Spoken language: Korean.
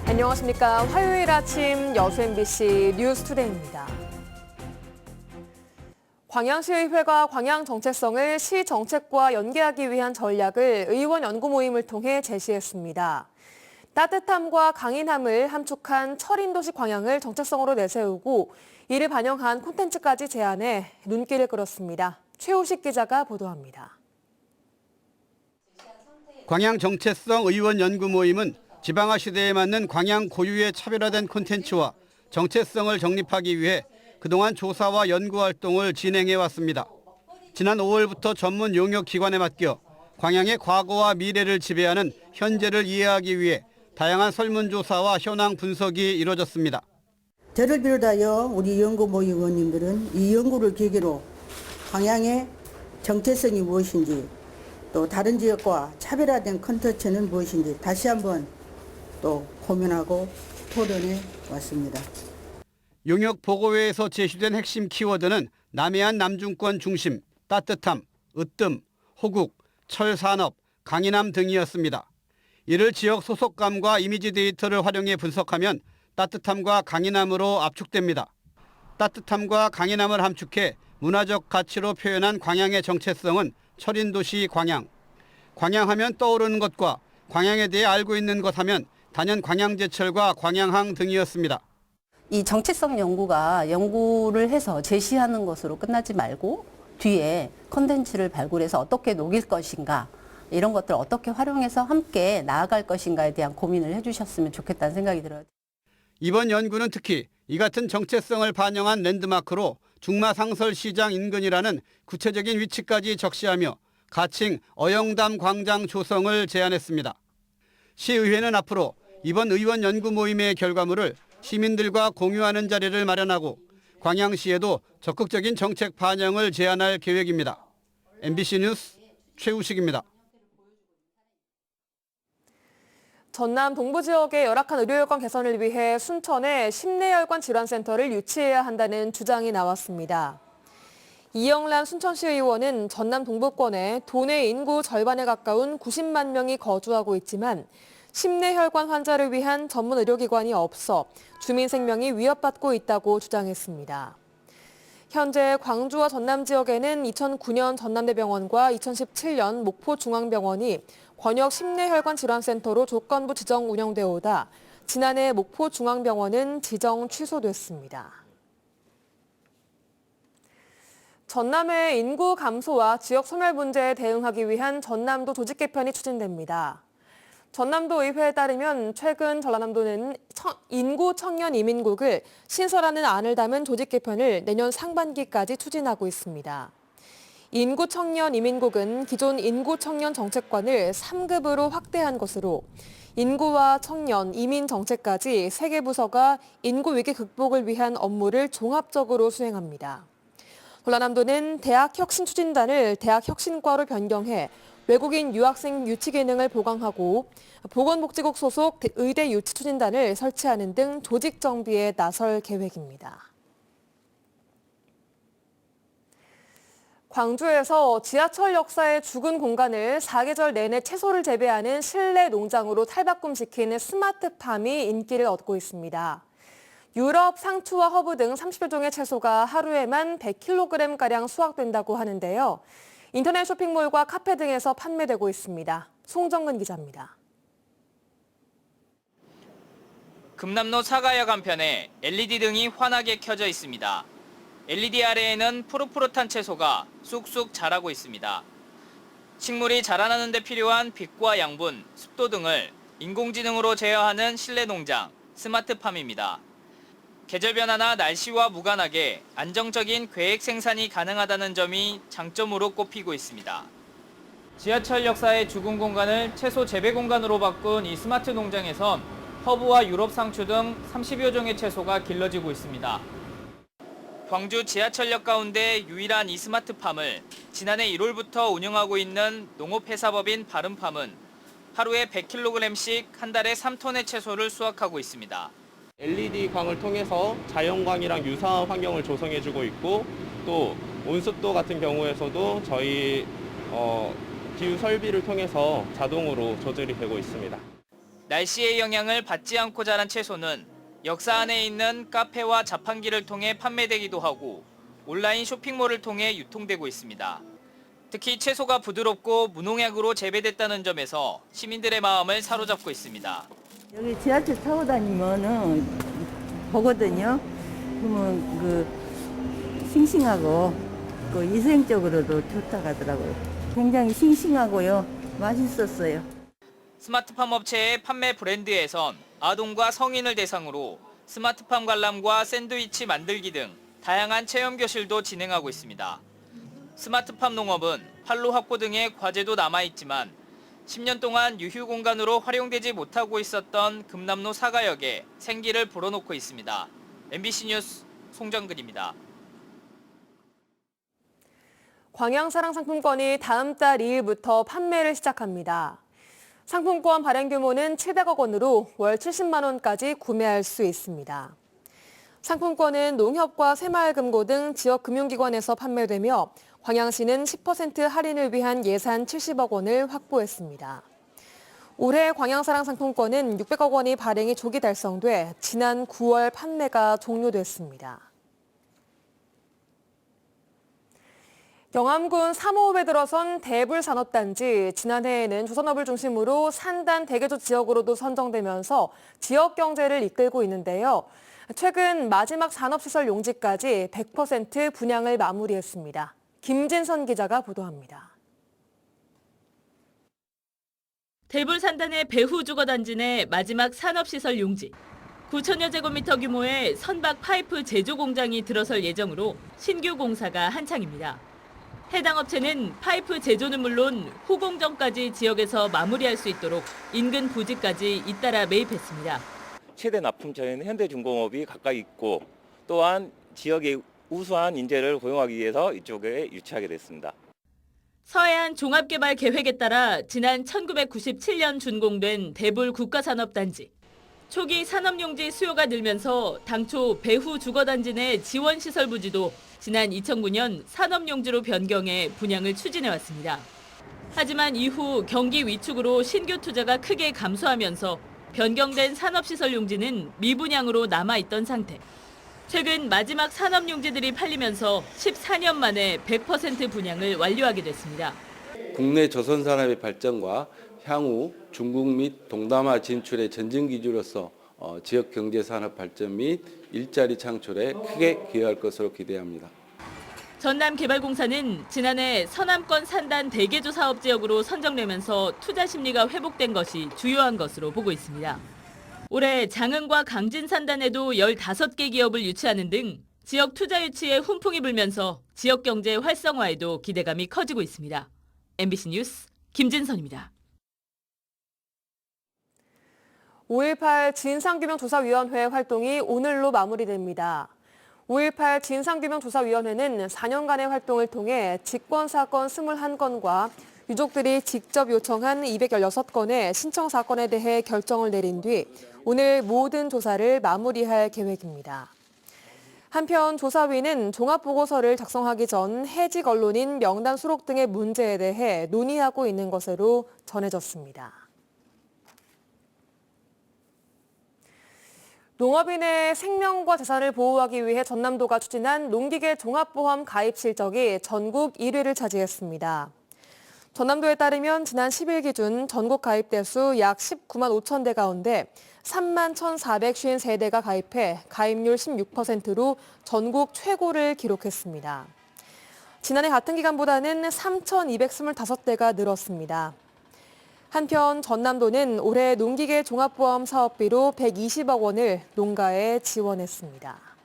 안녕하십니까. 화요일 아침 여수 MBC 뉴스투데이입니다. 광양시의회가 광양 정체성을 시 정책과 연계하기 위한 전략을 의원 연구 모임을 통해 제시했습니다. 따뜻함과 강인함을 함축한 철인도시 광양을 정체성으로 내세우고 이를 반영한 콘텐츠까지 제안해 눈길을 끌었습니다. 최우식 기자가 보도합니다. 광양 정체성 의원 연구 모임은 지방화 시대에 맞는 광양 고유의 차별화된 콘텐츠와 정체성을 정립하기 위해 그동안 조사와 연구 활동을 진행해 왔습니다. 지난 5월부터 전문 용역 기관에 맡겨 광양의 과거와 미래를 지배하는 현재를 이해하기 위해 다양한 설문조사와 현황 분석이 이뤄졌습니다. 저를 비롯하여 우리 연구 모임 의원님들은 이 연구를 계기로 광양의 정체성이 무엇인지 또 다른 지역과 차별화된 콘텐츠는 무엇인지 다시 한번 또 고민하고 토론해 왔습니다. 용역 보고회에서 제시된 핵심 키워드는 남해안 남중권 중심, 따뜻함, 으뜸, 호국, 철산업, 강인함 등이었습니다. 이를 지역 소속감과 이미지 데이터를 활용해 분석하면 따뜻함과 강인함으로 압축됩니다. 따뜻함과 강인함을 함축해 문화적 가치로 표현한 광양의 정체성은 철인도시 광양. 광양하면 떠오르는 것과 광양에 대해 알고 있는 것 하면 단연 광양제철과 광양항 등이었습니다. 이 정체성 연구가 연구를 해서 제시하는 것으로 끝나지 말고 뒤에 콘텐츠를 발굴해서 어떻게 녹일 것인가 이런 것들 어떻게 활용해서 함께 나아갈 것인가에 대한 고민을 해주셨으면 좋겠다는 생각이 들어요. 이번 연구는 특히 이 같은 정체성을 반영한 랜드마크로 중마상설시장 인근이라는 구체적인 위치까지 적시하며 가칭 어영담 광장 조성을 제안했습니다. 시의회는 앞으로 이번 의원 연구 모임의 결과물을 시민들과 공유하는 자리를 마련하고 광양시에도 적극적인 정책 반영을 제안할 계획입니다. MBC 뉴스 최우식입니다. 전남 동부 지역의 열악한 의료여건 개선을 위해 순천에 심내혈관 질환센터를 유치해야 한다는 주장이 나왔습니다. 이영란 순천시 의원은 전남 동부권에 도내 인구 절반에 가까운 90만 명이 거주하고 있지만 심내혈관 환자를 위한 전문 의료기관이 없어 주민 생명이 위협받고 있다고 주장했습니다. 현재 광주와 전남 지역에는 2009년 전남대병원과 2017년 목포중앙병원이 권역 심내혈관 질환센터로 조건부 지정 운영되어 오다 지난해 목포중앙병원은 지정 취소됐습니다. 전남의 인구 감소와 지역 소멸 문제에 대응하기 위한 전남도 조직 개편이 추진됩니다. 전남도 의회에 따르면 최근 전라남도는 인구 청년 이민국을 신설하는 안을 담은 조직 개편을 내년 상반기까지 추진하고 있습니다. 인구 청년 이민국은 기존 인구 청년 정책관을 3급으로 확대한 것으로 인구와 청년, 이민 정책까지 3개 부서가 인구 위기 극복을 위한 업무를 종합적으로 수행합니다. 전라남도는 대학혁신추진단을 대학혁신과로 변경해 외국인 유학생 유치 기능을 보강하고 보건복지국 소속 의대 유치 추진단을 설치하는 등 조직 정비에 나설 계획입니다. 광주에서 지하철 역사의 죽은 공간을 사계절 내내 채소를 재배하는 실내 농장으로 탈바꿈시키는 스마트팜이 인기를 얻고 있습니다. 유럽 상추와 허브 등 30여 종의 채소가 하루에만 100kg가량 수확된다고 하는데요. 인터넷 쇼핑몰과 카페 등에서 판매되고 있습니다. 송정근 기자입니다. 금남로 사가역 한편에 LED 등이 환하게 켜져 있습니다. LED 아래에는 푸릇푸릇한 채소가 쑥쑥 자라고 있습니다. 식물이 자라나는 데 필요한 빛과 양분, 습도 등을 인공지능으로 제어하는 실내 농장, 스마트팜입니다. 계절 변화나 날씨와 무관하게 안정적인 계획 생산이 가능하다는 점이 장점으로 꼽히고 있습니다. 지하철 역사의 죽은 공간을 채소 재배 공간으로 바꾼 이 스마트 농장에선 허브와 유럽 상추 등 30여 종의 채소가 길러지고 있습니다. 광주 지하철역 가운데 유일한 이 스마트팜을 지난해 1월부터 운영하고 있는 농업회사법인 바른팜은 하루에 100kg씩 한 달에 3톤의 채소를 수확하고 있습니다. LED 광을 통해서 자연광이랑 유사한 환경을 조성해주고 있고 또 온습도 같은 경우에서도 저희 기후 설비를 통해서 자동으로 조절이 되고 있습니다. 날씨의 영향을 받지 않고 자란 채소는 역사 안에 있는 카페와 자판기를 통해 판매되기도 하고 온라인 쇼핑몰을 통해 유통되고 있습니다. 특히 채소가 부드럽고 무농약으로 재배됐다는 점에서 시민들의 마음을 사로잡고 있습니다. 여기 지하철 타고 다니면은 보거든요. 그러면 싱싱하고 위생적으로도 좋다고 하더라고요. 굉장히 싱싱하고요. 맛있었어요. 스마트팜 업체의 판매 브랜드에선 아동과 성인을 대상으로 스마트팜 관람과 샌드위치 만들기 등 다양한 체험 교실도 진행하고 있습니다. 스마트팜 농업은 판로 확보 등의 과제도 남아있지만 10년 동안 유휴 공간으로 활용되지 못하고 있었던 금남로 사가역에 생기를 불어넣고 있습니다. MBC 뉴스 송정근입니다. 광양사랑 상품권이 다음 달 2일부터 판매를 시작합니다. 상품권 발행 규모는 700억 원으로 월 70만 원까지 구매할 수 있습니다. 상품권은 농협과 새마을금고 등 지역 금융기관에서 판매되며 광양시는 10% 할인을 위한 예산 70억 원을 확보했습니다. 올해 광양사랑 상품권은 600억 원이 발행이 조기 달성돼 지난 9월 판매가 종료됐습니다. 영암군 3호읍에 들어선 대불산업단지, 지난해에는 조선업을 중심으로 산단 대개조 지역으로도 선정되면서 지역 경제를 이끌고 있는데요. 최근 마지막 산업시설 용지까지 100% 분양을 마무리했습니다. 김진선 기자가 보도합니다. 대불산단의 배후주거단지 내 마지막 산업시설 용지. 9천여 제곱미터 규모의 선박 파이프 제조 공장이 들어설 예정으로 신규 공사가 한창입니다. 해당 업체는 파이프 제조는 물론 후공정까지 지역에서 마무리할 수 있도록 인근 부지까지 잇따라 매입했습니다. 최대 납품처인 현대중공업이 가까이 있고 또한 지역의 우수한 인재를 고용하기 위해서 이쪽에 유치하게 됐습니다. 서해안 종합개발계획에 따라 지난 1997년 준공된 대불 국가산업단지. 초기 산업용지 수요가 늘면서 당초 배후 주거단지 내 지원시설 부지도 지난 2009년 산업용지로 변경해 분양을 추진해왔습니다. 하지만 이후 경기 위축으로 신규 투자가 크게 감소하면서 변경된 산업시설 용지는 미분양으로 남아있던 상태. 최근 마지막 산업용지들이 팔리면서 14년 만에 100% 분양을 완료하게 됐습니다. 국내 조선산업의 발전과 향후 중국 및 동남아 진출의 전진기지로서 지역 경제산업 발전 및 일자리 창출에 크게 기여할 것으로 기대합니다. 전남개발공사는 지난해 서남권 산단 대개조 사업 지역으로 선정되면서 투자 심리가 회복된 것이 주요한 것으로 보고 있습니다. 올해 장흥과 강진 산단에도 15개 기업을 유치하는 등 지역 투자 유치에 훈풍이 불면서 지역 경제 활성화에도 기대감이 커지고 있습니다. MBC 뉴스 김진선입니다. 5.18 진상규명조사위원회 활동이 오늘로 마무리됩니다. 5.18 진상규명조사위원회는 4년간의 활동을 통해 직권사건 21건과 유족들이 직접 요청한 216건의 신청사건에 대해 결정을 내린 뒤 오늘 모든 조사를 마무리할 계획입니다. 한편 조사위는 종합보고서를 작성하기 전 해직 언론인 명단 수록 등의 문제에 대해 논의하고 있는 것으로 전해졌습니다. 농업인의 생명과 재산을 보호하기 위해 전남도가 추진한 농기계 종합보험 가입 실적이 전국 1위를 차지했습니다. 전남도에 따르면 지난 10일 기준 전국 가입 대수 약 19만 5천 대 가운데 3만 1,453대가 가입해 가입률 16%로 전국 최고를 기록했습니다. 지난해 같은 기간보다는 3,225대가 늘었습니다. 한편 전남도는 올해 농기계 종합보험 사업비로 120억 원을 농가에 지원했습니다.